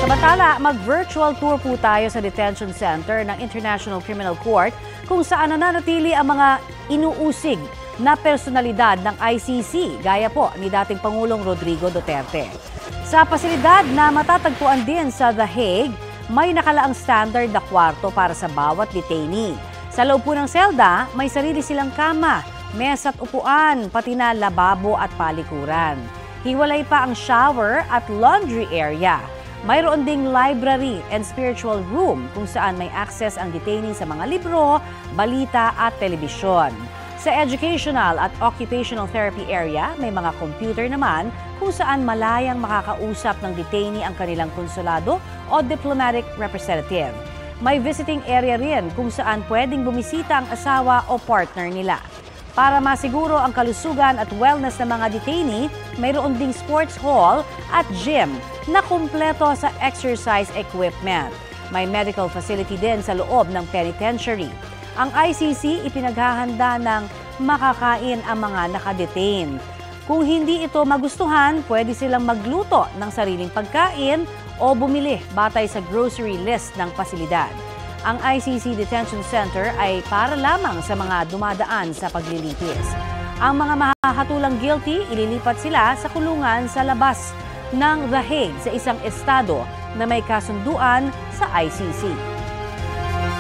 Samantala, mag-virtual tour po tayo sa detention center ng International Criminal Court kung saan nananatili ang mga inuusig na personalidad ng ICC, gaya po ni dating Pangulong Rodrigo Duterte. Sa pasilidad na matatagpuan din sa The Hague, may nakalaang standard na kwarto para sa bawat detainee. Sa loob po ng selda, may sarili silang kama, mesa at upuan, pati na lababo at palikuran. Hiwalay pa ang shower at laundry area. Mayroon ding library and spiritual room kung saan may access ang detainee sa mga libro, balita at telebisyon. Sa educational at occupational therapy area, may mga computer naman kung saan malayang makakausap ng detainee ang kanilang konsulado o diplomatic representative. May visiting area rin kung saan pwedeng bumisita ang asawa o partner nila. Para masiguro ang kalusugan at wellness ng mga detainee, mayroon ding sports hall at gym na kumpleto sa exercise equipment. May medical facility din sa loob ng penitentiary. Ang ICC ipinaghahanda ng makakain ang mga nakadetain. Kung hindi ito magustuhan, pwede silang magluto ng sariling pagkain o bumili batay sa grocery list ng pasilidad. Ang ICC Detention Center ay para lamang sa mga dumadaan sa paglilitis. Ang mga mahahatulang guilty, ililipat sila sa kulungan sa labas ng The Hague sa isang estado na may kasunduan sa ICC.